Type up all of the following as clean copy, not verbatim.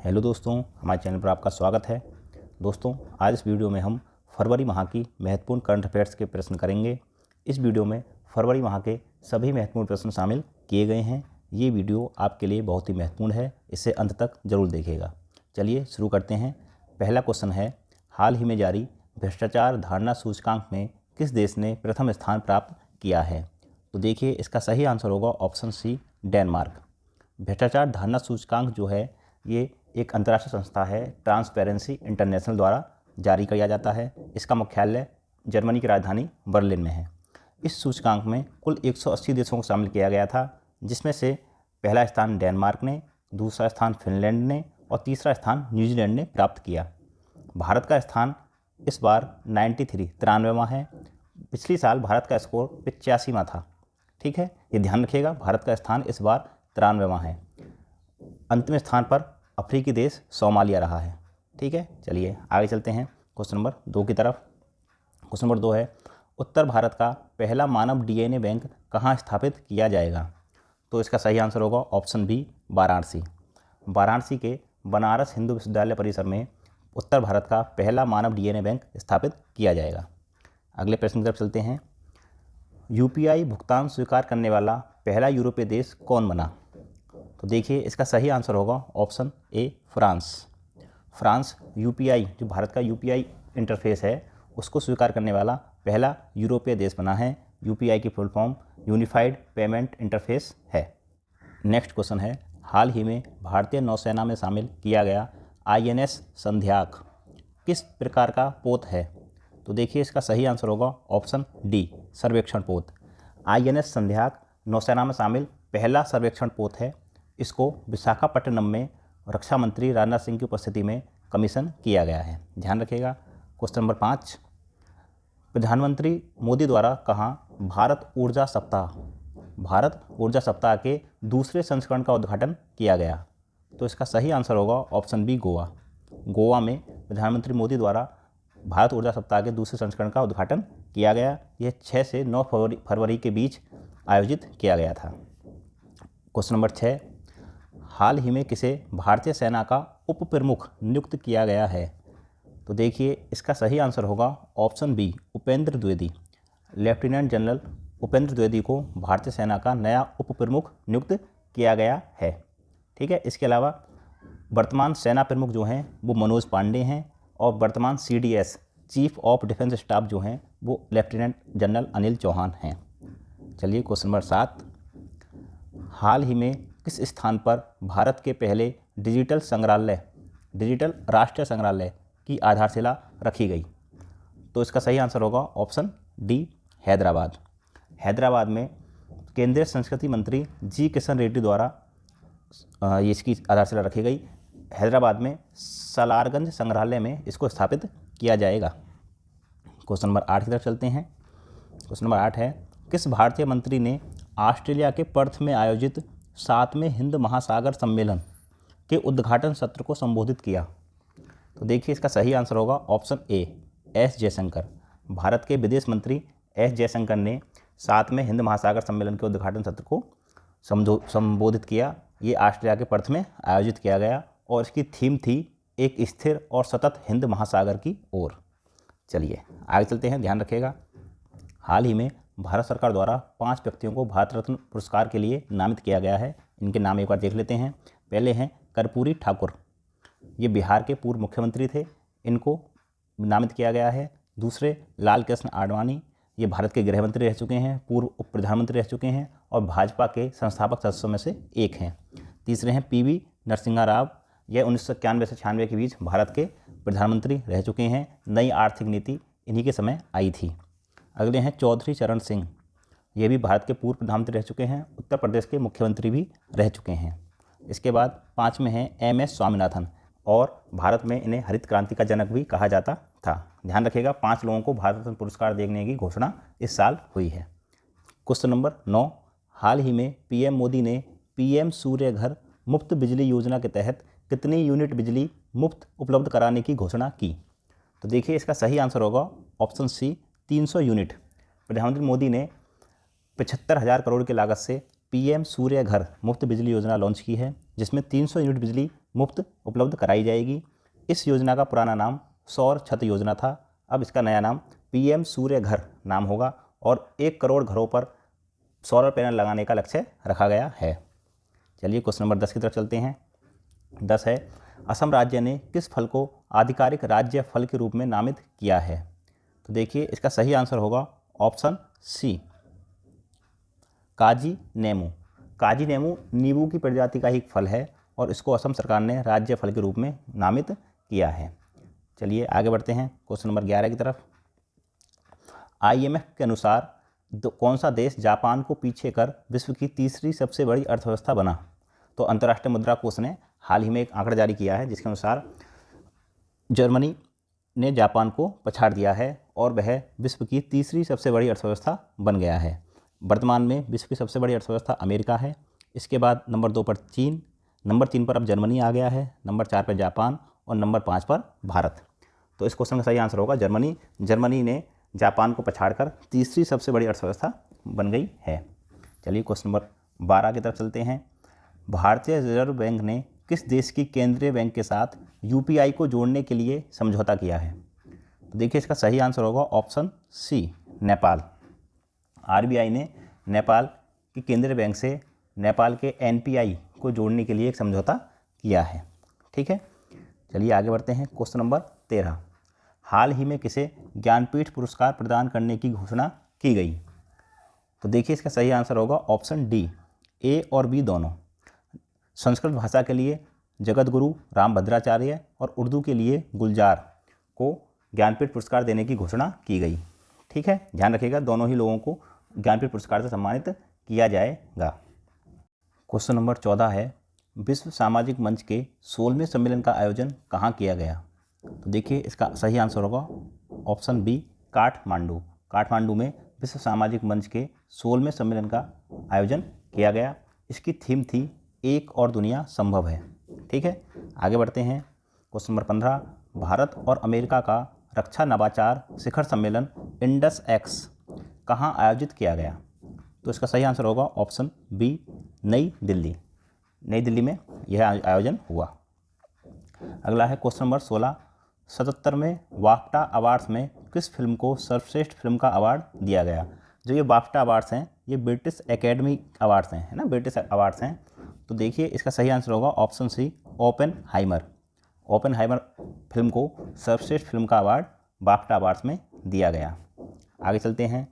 Hello दोस्तों, हमारे channel पर आपका स्वागत है। दोस्तों, आज इस वीडियो में हम फरवरी माह की महत्वपूर्ण करंट अफेयर्स के प्रश्न करेंगे। इस वीडियो में फरवरी माह के सभी महत्वपूर्ण प्रश्न शामिल किए गए हैं। ये वीडियो आपके लिए बहुत ही महत्वपूर्ण है, इसे अंत तक जरूर देखिएगा। चलिए शुरू करते हैं। पहला क्वेश्चन है, हाल ही में जारी भ्रष्टाचार धारणा सूचकांक में किस देश ने प्रथम स्थान प्राप्त किया है? तो देखिए, इसका सही आंसर होगा ऑप्शन सी, डेनमार्क। भ्रष्टाचार धारणा सूचकांक जो है ये एक अंतर्राष्ट्रीय संस्था है, ट्रांसपेरेंसी इंटरनेशनल द्वारा जारी किया जाता है। इसका मुख्यालय जर्मनी की राजधानी बर्लिन में है। इस सूचकांक में कुल 180 देशों को शामिल किया गया था, जिसमें से पहला स्थान डेनमार्क ने, दूसरा स्थान फिनलैंड ने और तीसरा स्थान न्यूजीलैंड ने प्राप्त किया। भारत का स्थान इस बार 93वां है। पिछली साल भारत का स्कोर 85वां था। ठीक है, ये ध्यान रखिएगा, भारत का स्थान इस बार 93वां है। अंतिम स्थान पर अफ्रीकी देश सोमालिया रहा है। ठीक है, चलिए आगे चलते हैं क्वेश्चन नंबर 2 की तरफ। क्वेश्चन नंबर 2 है, उत्तर भारत का पहला मानव डीएनए बैंक कहाँ स्थापित किया जाएगा? तो इसका सही आंसर होगा ऑप्शन बी, वाराणसी। वाराणसी के बनारस हिंदू विश्वविद्यालय परिसर में उत्तर भारत का पहला मानव डीएनए बैंक स्थापित किया जाएगा। अगले प्रश्न की तरफ चलते हैं। यूपीआई भुगतान स्वीकार करने वाला पहला यूरोपीय देश कौन बना? तो देखिए, इसका सही आंसर होगा option A, France. France UPI, जो भारत का यूपीआई इंटरफेस है, उसको स्वीकार करने वाला पहला यूरोपीय देश बना है। यूपीआई की full form unified payment interface है। नेक्स्ट क्वेश्चन है, हाल ही में भारतीय नौसेना में शामिल किया गया आईएनएस संध्याक किस प्रकार का पोत है? तो देखिए, इसका सही आंसर होगा ऑप्शन डी, सर्वेक्षण पोत। आईएनएस संध्याक नौसेना में शामिल पहला सर्वेक्षण पोत है। इसको विशाखापट्टनम में रक्षा मंत्री राजनाथ सिंह की उपस्थिति में कमीशन किया गया है। ध्यान रखिएगा। क्वेश्चन नंबर 5, प्रधानमंत्री मोदी द्वारा कहाँ भारत ऊर्जा सप्ताह के दूसरे संस्करण का उद्घाटन किया गया? तो इसका सही आंसर होगा ऑप्शन बी, गोवा। गोवा में प्रधानमंत्री मोदी द्वारा भारत ऊर्जा सप्ताह के दूसरे संस्करण का उद्घाटन किया गया। यह 6 से 9 फरवरी के बीच आयोजित किया गया था। क्वेश्चन नंबर 6, हाल ही में किसे भारतीय सेना का उप प्रमुख नियुक्त किया गया है? तो देखिए, इसका सही आंसर होगा option B, Upendra Dwivedi. Lieutenant general Upendra Dwivedi को भारतीय सेना का नया उप प्रमुख नियुक्त किया गया है। ठीक है, इसके अलावा वर्तमान सेना प्रमुख जो हैं वो मनोज पांडे हैं और वर्तमान CDS, chief of defence staff जो हैं वो लेफ्टिनेंट जनरल अनिल चौहान हैं। चलिए क्वेश्चन नंबर 7, हाल ही में किस स्थान पर भारत के पहले डिजिटल राष्ट्रीय संग्रहालय की आधारशिला रखी गई? तो इसका सही आंसर होगा ऑप्शन डी, हैदराबाद। हैदराबाद में केंद्रीय संस्कृति मंत्री जी किशन रेड्डी द्वारा इसकी आधारशिला रखी गई। हैदराबाद में सलारगंज संग्रहालय में इसको स्थापित किया जाएगा। क्वेश्चन नंबर 8 की तरफ चलते हैं। क्वेश्चन नंबर 8 है, किस भारतीय मंत्री ने ऑस्ट्रेलिया के पर्थ में आयोजित 7वें हिंद महासागर सम्मेलन के उद्घाटन सत्र को संबोधित किया? तो देखिए, इसका सही आंसर होगा option A, S Jaishankar. Bharat के विदेश मंत्री एस जयशंकर ने 7वें हिंद महासागर सम्मेलन के उद्घाटन सत्र को संबोधित किया। ये ऑस्ट्रेलिया के पर्थ में आयोजित किया गया और इसकी थीम थी एक स्थिर और सतत हिंद महासागर की ओर। चलिए आगे चलते हैं, ध्यान रखिएगा। हाल ही में भारत सरकार द्वारा 5 व्यक्तियों को भारत रत्न पुरस्कार के लिए नामित किया गया है। इनके नाम एक बार देख लेते हैं। पहले हैं कर्पूरी ठाकुर, ये बिहार के पूर्व मुख्यमंत्री थे, इनको नामित किया गया है। दूसरे लाल कृष्ण आडवाणी, ये भारत के गृह मंत्री रह चुके हैं, पूर्व उप प्रधानमंत्री रह चुके हैं और भाजपा के संस्थापक सदस्यों में से एक हैं। तीसरे हैं पीवी नरसिम्हा राव, यह 1991 से 96 के बीच भारत के प्रधानमंत्री रह चुके हैं। नई आर्थिक नीति इन्हीं के समय आई थी। अगले हैं चौधरी चरण सिंह, ये भी भारत के पूर्व प्रधानमंत्री रह चुके हैं, उत्तर प्रदेश के मुख्यमंत्री भी रह चुके हैं। इसके बाद 5 में हैं एम.एस. स्वामीनाथन और भारत में इन्हें हरित क्रांति का जनक भी कहा जाता था। ध्यान रखिएगा, 5 लोगों को भारत रत्न पुरस्कार देने की घोषणा इस साल हुई है। क्वेश्चन नंबर 9, हाल ही में पीएम मोदी ने पीएम सूर्य घर मुफ्त बिजली योजना के तहत कितनी यूनिट बिजली मुफ्त उपलब्ध कराने की घोषणा की? तो देखिए, इसका सही आंसर होगा ऑप्शन सी, 300 यूनिट। प्रधानमंत्री मोदी ने 75,000 करोड़ की लागत से पीएम सूर्य घर मुफ्त बिजली योजना लॉन्च की है, जिसमें 300 यूनिट बिजली मुफ्त उपलब्ध कराई जाएगी। इस योजना का पुराना नाम सौर छत योजना था, अब इसका नया नाम पीएम सूर्य घर नाम होगा और 1 करोड़ घरों पर सोलर पैनल लगाने का लक्ष्य रखा गया है। चलिए क्वेश्चन नंबर 10 की तरफ चलते हैं। 10 है, असम राज्य ने किस फल को आधिकारिक राज्य फल के रूप में नामित किया है? तो देखिए इसका सही आंसर होगा ऑप्शन सी, काजी नेमू। काजी नेमू नींबू की प्रजाति का ही फल है और इसको असम सरकार ने राज्य फल के रूप में नामित किया है। चलिए आगे बढ़ते हैं क्वेश्चन नंबर 11 की तरफ। IMF के अनुसार कौन सा देश जापान को पीछे कर विश्व की तीसरी सबसे बड़ी अर्थव्यवस्था बना? तो अंतर्राष्ट्रीय मुद्रा कोष ने हाल ही में एक आंकड़ा जारी किया है जिसके अनुसार जर्मनी ने जापान को पछाड़ दिया है और वह विश्व की तीसरी सबसे बड़ी अर्थव्यवस्था बन गया है। वर्तमान में विश्व की सबसे बड़ी अर्थव्यवस्था अमेरिका है, इसके बाद नंबर 2 पर चीन, नंबर 3 पर अब जर्मनी आ गया है, नंबर 4 पर जापान और नंबर 5 पर भारत। तो इस क्वेश्चन का सही आंसर होगा जर्मनी। जर्मनी ने जापान को पछाड़कर तीसरी सबसे बड़ी अर्थव्यवस्था बन गई है। चलिए क्वेश्चन नंबर 12 की तरफ चलते हैं। भारतीय रिजर्व बैंक ने किस देश की केंद्रीय बैंक के साथ UPI को जोड़ने के लिए समझौता किया है? तो देखिए इसका सही आंसर होगा ऑप्शन सी, नेपाल। RBI ने नेपाल की केंद्रीय बैंक से नेपाल के NPI को जोड़ने के लिए एक समझौता किया है। ठीक है, चलिए आगे बढ़ते हैं। क्वेश्चन नंबर 13, हाल ही में किसे ज्ञानपीठ पुरस्कार प्रदान करने की घोषणा की गई? तो देखिए इसका सही आंसर होगा ऑप्शन डी, A और B दोनों। संस्कृत भाषा के लिए जगत गुरु रामभद्राचार्य और उर्दू के लिए गुलजार को ज्ञानपीठ पुरस्कार देने की घोषणा की गई। ठीक है, ध्यान रखिएगा दोनों ही लोगों को ज्ञानपीठ पुरस्कार से सम्मानित किया जाएगा। क्वेश्चन नंबर 14 है, विश्व सामाजिक मंच के 16वें सम्मेलन का आयोजन कहाँ किया गया? तो देखिए इसका सही आंसर होगा ऑप्शन बी, काठमांडू। काठमांडू में विश्व सामाजिक मंच के 16वें सम्मेलन का आयोजन किया गया। इसकी थीम थी एक और दुनिया संभव है। ठीक है, आगे बढ़ते हैं। क्वेश्चन नंबर 15, भारत और अमेरिका का रक्षा नवाचार शिखर सम्मेलन इंडस एक्स कहाँ आयोजित किया गया? तो इसका सही आंसर होगा ऑप्शन बी, नई दिल्ली। नई दिल्ली में यह आयोजन हुआ। अगला है क्वेश्चन नंबर 16, 77वें वाफ्टा अवार्ड्स में किस फिल्म को सर्वश्रेष्ठ फिल्म का अवार्ड दिया गया? जो ये वाफ्टा अवार्ड्स हैं ये ब्रिटिश एकेडमी अवार्ड्स हैं, है ना, ब्रिटिश अवार्ड्स हैं। तो देखिए इसका सही आंसर होगा option C, Oppenheimer. Oppenheimer film को सर्वश्रेष्ठ फिल्म का अवार्ड बाफ्टा अवार्ड्स में दिया गया। आगे चलते हैं।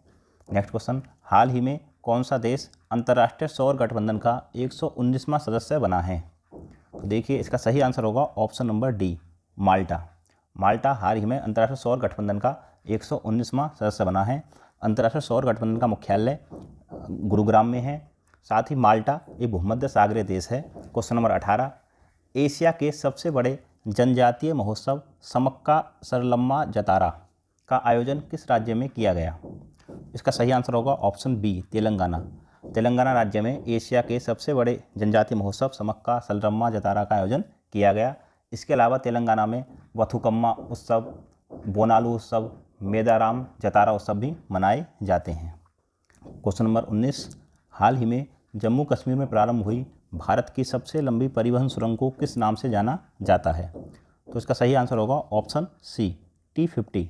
नेक्स्ट क्वेश्चन, हाल ही में कौन सा देश अंतर्राष्ट्रीय सौर गठबंधन का 119वां सदस्य बना है? तो देखिए इसका सही आंसर होगा ऑप्शन नंबर डी, माल्टा। माल्टा हाल ही में अंतर्राष्ट्रीय सौर गठबंधन का 119वां सदस्य बना है। अंतर्राष्ट्रीय सौर गठबंधन का मुख्यालय गुरुग्राम में है। साथ ही माल्टा एक भूमध्य सागरीय देश है। क्वेश्चन नंबर 18, एशिया के सबसे बड़े जनजातीय महोत्सव समक्का सरलम्मा जतारा का आयोजन किस राज्य में किया गया? इसका सही आंसर होगा ऑप्शन बी, तेलंगाना। तेलंगाना राज्य में एशिया के सबसे बड़े जनजातीय महोत्सव समक्का सरलम्मा जतारा का आयोजन किया गया। इसके अलावा तेलंगाना में वथुकम्मा उत्सव, बोनालू उत्सव, मेदाराम जतारा उत्सव भी मनाए जाते हैं। क्वेश्चन नंबर 19, हाल ही में जम्मू कश्मीर में प्रारंभ हुई भारत की सबसे लंबी परिवहन सुरंग को किस नाम से जाना जाता है? तो इसका सही आंसर होगा ऑप्शन सी, T50।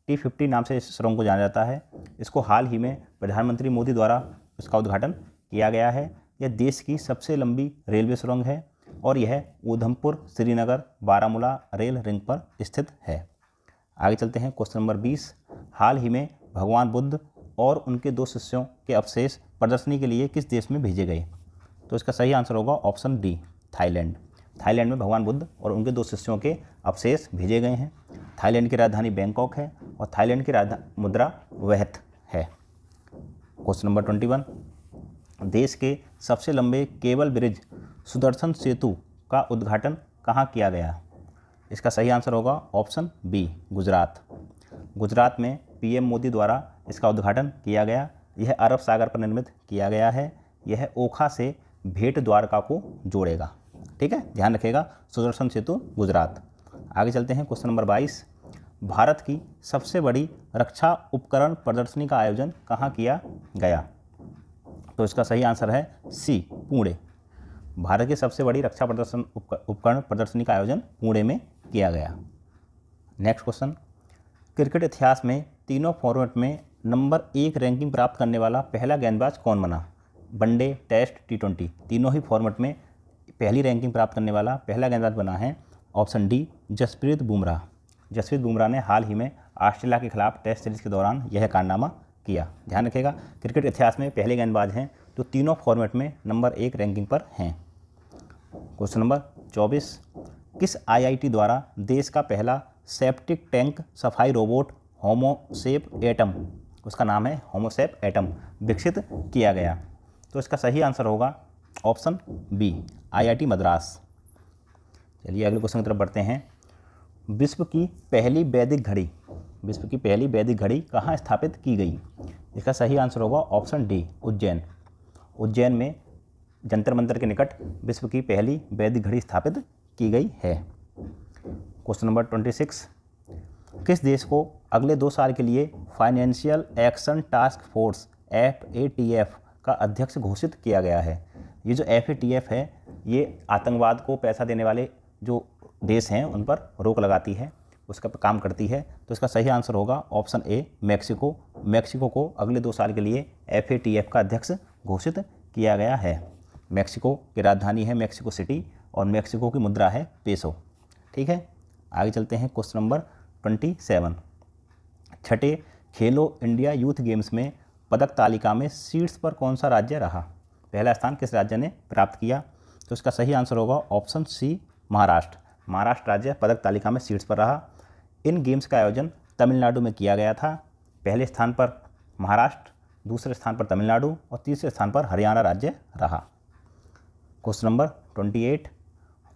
T50 नाम से इस सुरंग को जाना जाता है। इसको हाल ही में प्रधानमंत्री मोदी द्वारा इसका उद्घाटन किया गया है। यह देश की सबसे लंबी रेलवे सुरंग है और यह उधमपुर श्रीनगर बारामूला रेल रिंग पर स्थित है। आगे चलते हैं। क्वेश्चन नंबर 20, हाल ही में भगवान बुद्ध और उनके 2 शिष्यों के अवशेष प्रदर्शनी के लिए किस देश में भेजे गए? तो इसका सही आंसर होगा ऑप्शन डी, थाईलैंड। थाईलैंड में भगवान बुद्ध और उनके 2 शिष्यों के अवशेष भेजे गए हैं। थाईलैंड की राजधानी बैंकॉक है और थाईलैंड की मुद्रा वहत है। क्वेश्चन नंबर 21, देश के सबसे लंबे केबल ब्रिज सुदर्शन सेतु का उद्घाटन कहाँ किया गया? इसका सही आंसर होगा ऑप्शन बी, गुजरात। गुजरात में PM मोदी द्वारा इसका उद्घाटन किया गया। यह अरब सागर पर निर्मित किया गया है। यह ओखा से भेट द्वारका को जोड़ेगा। ठीक है, ध्यान रखिएगा, सुदर्शन सेतु गुजरात। आगे चलते हैं। क्वेश्चन नंबर 22, भारत की सबसे बड़ी रक्षा उपकरण प्रदर्शनी का आयोजन कहाँ किया गया? तो इसका सही आंसर है सी, पुणे। भारत की सबसे बड़ी रक्षा प्रदर्शन उपकरण प्रदर्शनी का आयोजन पुणे में किया गया। नेक्स्ट क्वेश्चन, क्रिकेट इतिहास में तीनों फॉर्मेट में नंबर 1 रैंकिंग प्राप्त करने वाला पहला गेंदबाज कौन बना? वनडे, टेस्ट, T20 तीनों ही फॉर्मेट में पहली रैंकिंग प्राप्त करने वाला पहला गेंदबाज बना है ऑप्शन डी जसप्रीत बुमराह। जसप्रीत बुमराह ने हाल ही में ऑस्ट्रेलिया के खिलाफ टेस्ट सीरीज के दौरान यह कारनामा किया। ध्यान रखिएगा, क्रिकेट इतिहास में पहले गेंदबाज हैं जो तीनों फॉर्मेट में नंबर 1 रैंकिंग पर हैं। क्वेश्चन नंबर 24, किस IIT द्वारा देश का पहला सेप्टिक टैंक सफाई रोबोट होमोसेप एटम, उसका नाम है होमोसेप एटम, विकसित किया गया? तो इसका सही आंसर होगा ऑप्शन बी IIT मद्रास। चलिए अगले क्वेश्चन की तरफ बढ़ते हैं। विश्व की पहली वैदिक घड़ी कहाँ स्थापित की गई? इसका सही आंसर होगा ऑप्शन डी उज्जैन। उज्जैन में जंतर मंतर के निकट विश्व की पहली वैदिक घड़ी स्थापित की गई है। क्वेश्चन नंबर 26, किस देश को अगले 2 साल के लिए financial action task force FATF का अध्यक्ष घोषित किया गया है? ये जो FATF है ये आतंकवाद को पैसा देने वाले जो देश हैं उन पर रोक लगाती है, उसका काम करती है। तो इसका सही आंसर होगा ऑप्शन ए मैक्सिको। मैक्सिको को अगले 2 साल के लिए FATF का अध्यक्ष घोषित किया गया है। मैक्सिको की राजधानी है मैक्सिको सिटी और मैक्सिको की मुद्रा है पेसो। ठीक है, आगे चलते हैं। क्वेश्चन नंबर 27, छठे खेलो इंडिया यूथ गेम्स में पदक तालिका में शीर्ष पर कौन सा राज्य रहा? पहला स्थान किस राज्य ने प्राप्त किया? तो इसका सही आंसर होगा ऑप्शन सी महाराष्ट्र। महाराष्ट्र राज्य पदक तालिका में शीर्ष पर रहा। इन गेम्स का आयोजन तमिलनाडु में किया गया था। पहले स्थान पर महाराष्ट्र, दूसरे स्थान पर तमिलनाडु और तीसरे स्थान पर हरियाणा राज्य रहा। क्वेश्चन नंबर 28,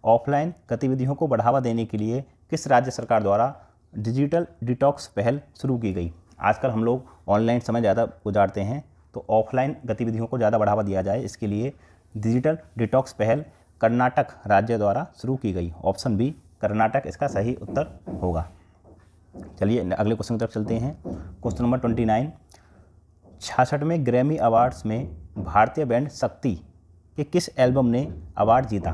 ऑफलाइन गतिविधियों को बढ़ावा देने के लिए किस राज्य सरकार द्वारा डिजिटल डिटॉक्स पहल शुरू की गई? आजकल हम लोग ऑनलाइन समय ज़्यादा गुजारते हैं, तो ऑफलाइन गतिविधियों को ज़्यादा बढ़ावा दिया जाए इसके लिए डिजिटल डिटॉक्स पहल कर्नाटक राज्य द्वारा शुरू की गई। ऑप्शन बी कर्नाटक इसका सही उत्तर होगा। चलिए अगले क्वेश्चन की तरफ चलते हैं। क्वेश्चन नंबर 29, 66वें ग्रैमी अवार्ड्स में भारतीय बैंड शक्ति के किस एल्बम ने अवार्ड जीता?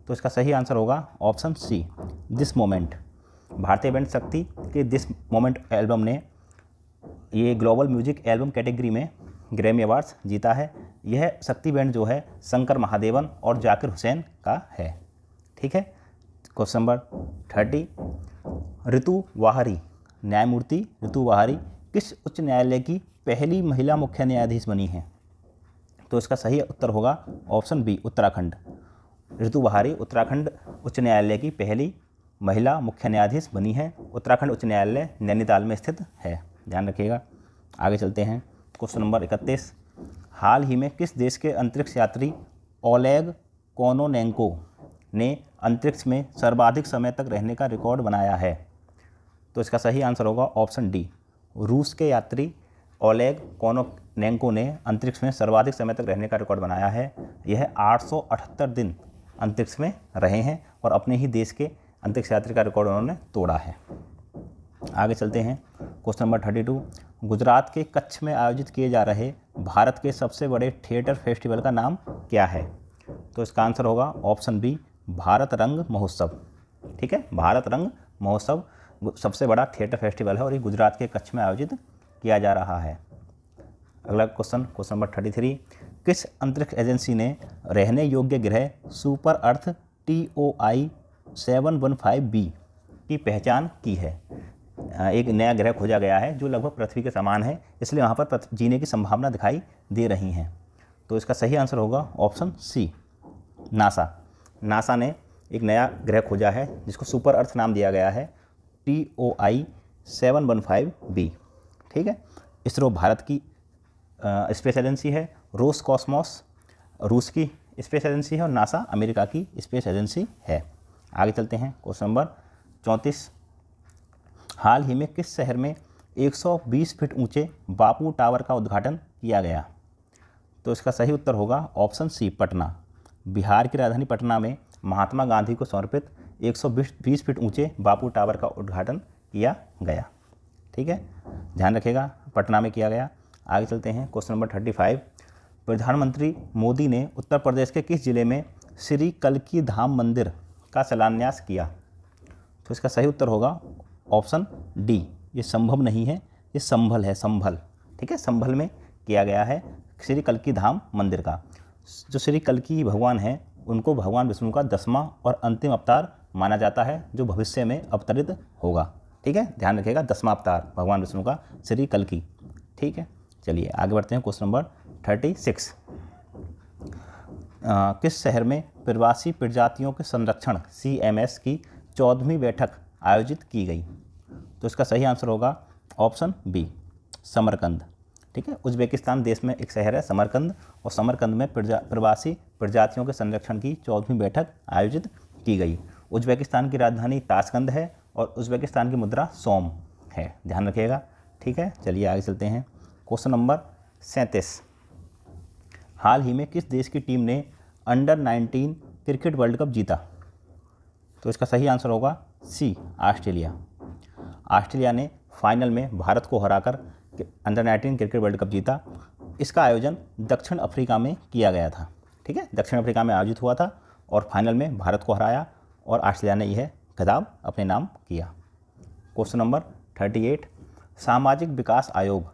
तो इसका सही आंसर होगा ऑप्शन सी दिस मोमेंट। भारतीय बैंड शक्ति के दिस मोमेंट एल्बम ने ये ग्लोबल म्यूजिक एल्बम कैटेगरी में ग्रैमी अवार्ड्स जीता है। यह शक्ति बैंड जो है शंकर महादेवन और जाकिर हुसैन का है। ठीक है, क्वेश्चन नंबर 30, ऋतु वाहरी, न्यायमूर्ति ऋतु वाहरी किस उच्च न्यायालय की पहली महिला मुख्य न्यायाधीश बनी है? तो इसका सही उत्तर होगा ऑप्शन बी उत्तराखंड। ऋतु वाहरी उत्तराखंड उच्च न्यायालय की पहली महिला मुख्य न्यायाधीश बनी है। उत्तराखंड उच्च न्यायालय नैनीताल में स्थित है, ध्यान रखिएगा। आगे चलते हैं। क्वेश्चन नंबर 31, हाल ही में किस देश के अंतरिक्ष यात्री ओलेग कोनोनेंको ने अंतरिक्ष में सर्वाधिक समय तक रहने का रिकॉर्ड बनाया है? तो इसका सही आंसर होगा ऑप्शन डी रूस के यात्री ओलेग कोनोनेंको ने अंतरिक्ष में सर्वाधिक समय तक रहने का रिकॉर्ड बनाया है। यह 878 दिन अंतरिक्ष में रहे हैं और अपने ही देश के अंतरिक्ष यात्री का रिकॉर्ड उन्होंने तोड़ा है। आगे चलते हैं। क्वेश्चन नंबर 32, गुजरात के कच्छ में आयोजित किए जा रहे भारत के सबसे बड़े थिएटर फेस्टिवल का नाम क्या है? तो इसका आंसर होगा ऑप्शन बी भारत रंग महोत्सव। ठीक है, भारत रंग महोत्सव सबसे बड़ा थिएटर फेस्टिवल है और ये गुजरात के कच्छ में आयोजित किया जा रहा है। अगला क्वेश्चन, क्वेश्चन नंबर 33, किस अंतरिक्ष एजेंसी ने रहने योग्य ग्रह सुपर अर्थ TOI 715b की पहचान की है? एक नया ग्रह खोजा गया है जो लगभग पृथ्वी के समान है, इसलिए वहाँ पर जीने की संभावना दिखाई दे रही हैं। तो इसका सही आंसर होगा ऑप्शन सी नासा ने एक नया ग्रह खोजा है जिसको सुपर अर्थ नाम दिया गया है TOI 715b। ठीक है, इसरो भारत की स्पेस एजेंसी है, रोस कॉस्मोस रूस की स्पेस एजेंसी है और नासा अमेरिका की स्पेस एजेंसी है। आगे चलते हैं। क्वेश्चन नंबर 34, हाल ही में किस शहर में 120 फीट ऊंचे बापू टावर का उद्घाटन किया गया? तो इसका सही उत्तर होगा ऑप्शन सी पटना। बिहार की राजधानी पटना में महात्मा गांधी को समर्पित 120 फीट ऊंचे बापू टावर का उद्घाटन किया गया। ठीक है, ध्यान रखिएगा, पटना में किया गया। आगे चलते हैं। क्वेश्चन नंबर 35, प्रधानमंत्री मोदी ने उत्तर प्रदेश के किस जिले में श्री कल्की धाम मंदिर का शिलान्यास किया? तो इसका सही उत्तर होगा ऑप्शन डी। ये संभव नहीं है, ये संभल है, संभल। ठीक है, संभल में किया गया है श्री कल्की धाम मंदिर का। जो श्री कल्की भगवान हैं उनको भगवान विष्णु का 10वां और अंतिम अवतार माना जाता है, जो भविष्य में अवतरित होगा। ठीक है, ध्यान रखिएगा, 10वां अवतार भगवान विष्णु का श्री कल्की। ठीक है, चलिए आगे बढ़ते हैं। Question number 36। किस शहर में प्रवासी प्रजातियों के संरक्षण CMS की 14वीं बैठक आयोजित की गई? तो इसका सही आंसर होगा ऑप्शन बी, समरकंद। ठीक है, उज्बेकिस्तान देश में एक शहर है समरकंद, और समरकंद में प्रवासी प्रजातियों के संरक्षण की 14वीं बैठक आयोजित की गई। उज्बेकिस्तान की राजधानी ताशकंद है और उज्बेकिस्तान की मुद्रा सोम है, ध्यान रखिएगा। ठीक है, चलिए आगे चलते हैं। Question number 37। हाल ही में किस देश की टीम ने अंडर-19 क्रिकेट वर्ल्ड कप जीता? तो इसका सही आंसर होगा सी, ऑस्ट्रेलिया। ऑस्ट्रेलिया ने फाइनल में भारत को हराकर अंडर-19 क्रिकेट वर्ल्ड कप जीता। इसका आयोजन दक्षिण अफ्रीका में किया गया था। ठीक है, दक्षिण अफ्रीका में आयोजित हुआ था और फाइनल में भारत को हराया और ऑस्ट्रेलिया ने यह खिताब अपने नाम किया। Question number 38। सामाजिक विकास आयोग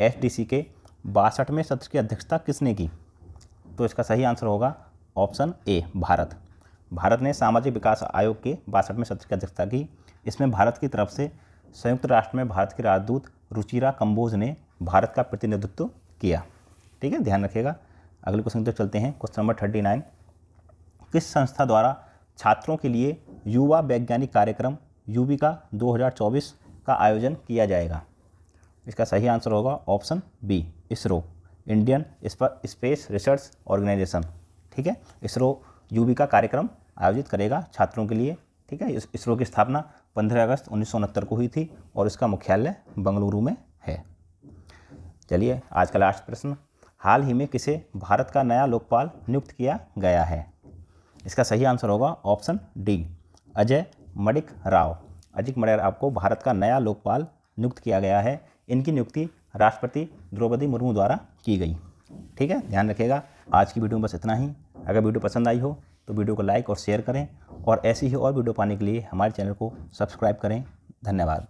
SDC के 62वें सत्र की अध्यक्षता किसने की? तो इसका सही आंसर होगा ऑप्शन ए, भारत। भारत ने सामाजिक विकास आयोग के 62वें सत्र की अध्यक्षता की। इसमें भारत की तरफ से संयुक्त राष्ट्र में भारत की राजदूत रुचिरा कंबोज ने भारत का प्रतिनिधित्व किया। ठीक है, ध्यान रखिएगा। अगले क्वेश्चन की तरफ चलते हैं। Question number 39। किस संस्था द्वारा छात्रों के लिए युवा वैज्ञानिक कार्यक्रम युविका 2024 का आयोजन किया जाएगा? इसका सही आंसर होगा option B, ISRO, Indian space research organisation. ठीक है, इसरो युविका कार्यक्रम आयोजित करेगा छात्रों के लिए। ठीक है, इसरो की स्थापना 15 अगस्त 1969 को हुई थी और इसका मुख्यालय बेंगलुरु में है। चलिए आज का लास्ट प्रश्न। हाल ही में किसे भारत का नया लोकपाल नियुक्त किया गया है? इसका सही आंसर होगा ऑप्शन डी, अजय मणिक राव। अजय मणिक राव को भारत का नया लोकपाल नियुक्त किया गया है। इनकी नियुक्ति राष्ट्रपति द्रौपदी मुर्मू द्वारा की गई। ठीक है, ध्यान रखिएगा। आज की वीडियो में बस इतना ही। अगर वीडियो पसंद आई हो तो वीडियो को लाइक और शेयर करें और ऐसी ही और वीडियो पाने के लिए हमारे चैनल को सब्सक्राइब करें। धन्यवाद।